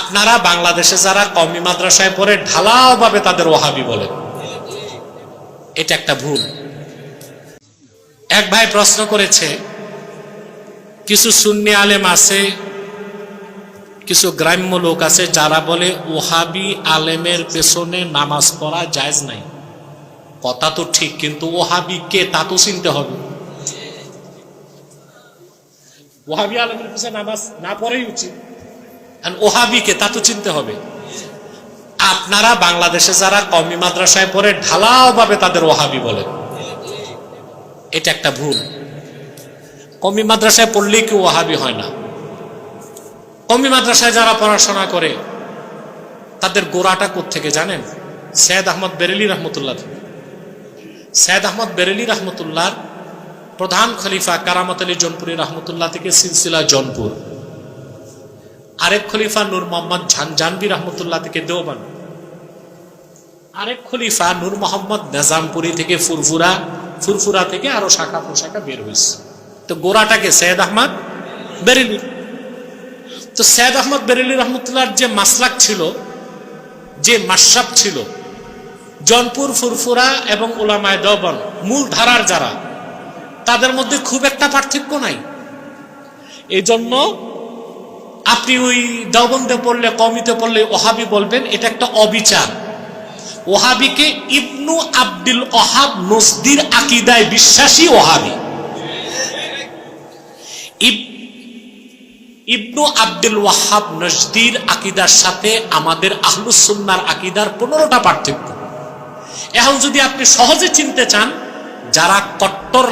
আপনারা বাংলাদেশে যারা কওমি মাদ্রাসায় পড়ে ঢালাও ভাবে তাদের ওহাবি বলেন, এটা একটা ভুল। এক ভাই প্রশ্ন করেছে, কিছু সুন্নি আলেম আছে, কিছু গ্রাম্য লোক আছে যারা বলে ওহাবি আলেমের পেছনে নামাজ পড়া জায়েজ নাই। কথা তো ঠিক, কিন্তু ওহাবি কে তা তো চিনতে হবে। ওহাবি আলেমের পেছনে নামাজ না পড়াই উচিত, আর ওহাবি কে তা তো চিনতে হবে। আপনারা বাংলাদেশে যারা কওমি মাদ্রাসায় পড়ে ঢালাও ভাবে তাদের ওহাবি বলেন, এটা একটা ভুল। কওমি মাদ্রাসায় পড়লেই কি ওহাবি হয় না? কওমি মাদ্রাসায় যারা পড়াশোনা করে তাদের গোড়াটা কোত্থেকে জানেন? সৈয়দ আহমদ বেরেলি রহমতুল্লাহ। সৈয়দ আহমদ বেরেলি রহমতুল্লাহর প্রধান খলিফা কারামত আলী জৌনপুরি রহমতুল্লাহ থেকে সিলসিলা জৌনপুর, আরেক খলিফা নূর মোহাম্মদ ঝানজানবি রহমতুল্লাহ থেকে দেওবন্দ, আরেক খলিফা নূর মোহাম্মদ নিজামপুরি থেকে ফুরফুরা থেকে আরো শাখা প্রশাখা বের হয়েছে। তো গোড়াটাকে সৈয়দ আহমদ বেরেলি। তো সৈয়দ আহমদ বেরেলি রহমতুল্লাহর যে মাসলাক ছিল, যে মাশরাব ছিল, জৌনপুর, ফুরফুরা এবং উলামায়ে দেওবন্দ মূল ধারার যারা, তাদের মধ্যে খুব একটা পার্থক্য নাই। এই জন্য আপনি ওই দেওবন্দে পড়লে, কওমিতে পড়লে ওহাবি বলবেন, এটা একটা অবিচার। ওহাবিকে ইবনু আব্দুল ওহাব নজদির আকীদায় বিশ্বাসী ওহাবি। ইবনু আব্দুল ওয়াহাব নজদির আকীদার সাথে আমাদের আহলুস সুন্নাহর আকীদার 15টা পার্থক্য। এখন যদি আপনি সহজে চিনতে চান, যারা কট্টর